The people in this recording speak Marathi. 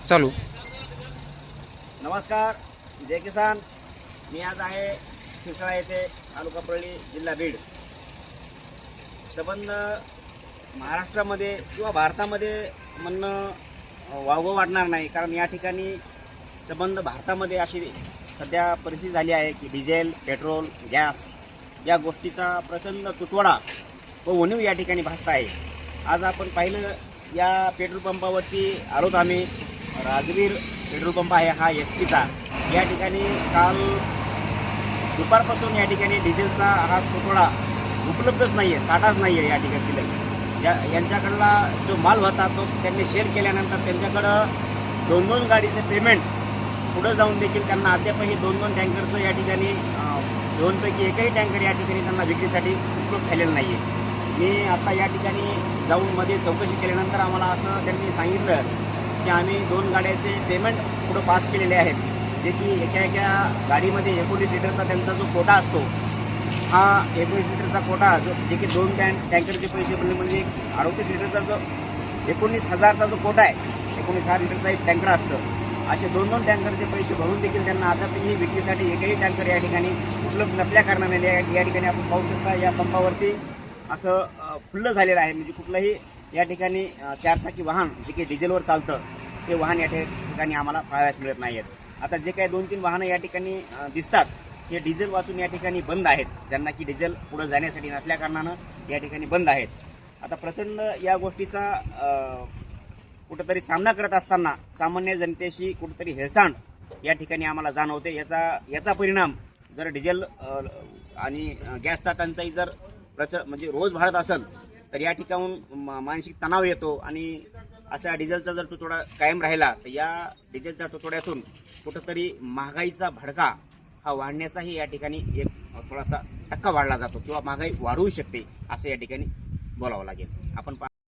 चालू. नमस्कार, जय किसान. मी आज आहे सिरसाळा येथे, तालुका परळी, जिल्हा बीड. संबंध महाराष्ट्रामध्ये किंवा भारतामध्ये म्हणणं वावगं वाटणार नाही, कारण या ठिकाणी संबंध भारतामध्ये अशी सध्या परिस्थिती झाली आहे की डिझेल, पेट्रोल, गॅस या गोष्टीचा प्रचंड तुटवडा व उणीव या ठिकाणी भासत आहे. आज आपण पाहिलं, या पेट्रोल पंपावरती आलोत आम्ही. राजवीर पेट्रोल पंप आहे हा एसपीचा. या ठिकाणी काल दुपारपासून या ठिकाणी डिझेलचा हा तुटवडा उपलब्धच नाही आहे, साठाच नाही आहे या ठिकाणी शिल्लक. यांच्याकडला जो माल होता तो त्यांनी शेअर केल्यानंतर त्यांच्याकडं 2-2 गाडीचं पेमेंट पुढं जाऊन देखील त्यांना अद्यापही 2-2 टँकरचं या ठिकाणी 2पैकी एकही टँकर या ठिकाणी त्यांना विक्रीसाठी उपलब्ध झालेलं नाही आहे. मी आता या ठिकाणी जाऊन मध्ये चौकशी केल्यानंतर आम्हाला असं त्यांनी सांगितलं की आम्ही 2 गाड्याचे पेमेंट पुढं पास केलेले आहेत, जे की एका गाडीमध्ये 19 लिटरचा त्यांचा जो कोटा असतो, हा 19 लिटरचा कोटा जे की 2 टँकरचे पैसे बनले म्हणजे 38 लिटरचा जो 19,000चा जो कोटा आहे, 19,000 लिटरचा एक टँकर असतं. असे 2-2 टँकरचे पैसे भरून देखील त्यांना आताही विक्रीसाठी एकही टँकर या ठिकाणी उपलब्ध नसल्या कारणाने या ठिकाणी आपण पाहू शकता या पंपावरती असं फुल्लं झालेलं आहे. म्हणजे कुठलंही या ठिकाणी 4चाकी वाहन जे की डिझेलवर चालतं ते वाहन या ठिकाणी आम्हाला पाहायला मिळत नाही आहेत. आता जे काही 2-3 वाहनं या ठिकाणी दिसतात हे डिझेल वाचून या ठिकाणी बंद आहेत, ज्यांना की डिझेल पुढं जाण्यासाठी नसल्या कारणानं या ठिकाणी बंद आहेत. आता प्रचंड या गोष्टीचा कुठंतरी सामना करत असताना सामान्य जनतेशी कुठंतरी हेळसांड या ठिकाणी आम्हाला जाणवते. याचा परिणाम जर डिझेल आणि गॅसचा टंचाई जर म्हणजे रोज वाढत असेल तर या ठिकाणून मानसिक तणाव येतो आणि असा डिझेलचा जर तुटवडा कायम राहिला तर या डिझेलच्या तुटवड्यातून कुठंतरी महागाईचा भडका हा वाढण्याचाही या ठिकाणी एक थोडासा टक्का वाढला जातो किंवा महागाई वाढवू शकते असं या ठिकाणी बोलावं लागेल. आपण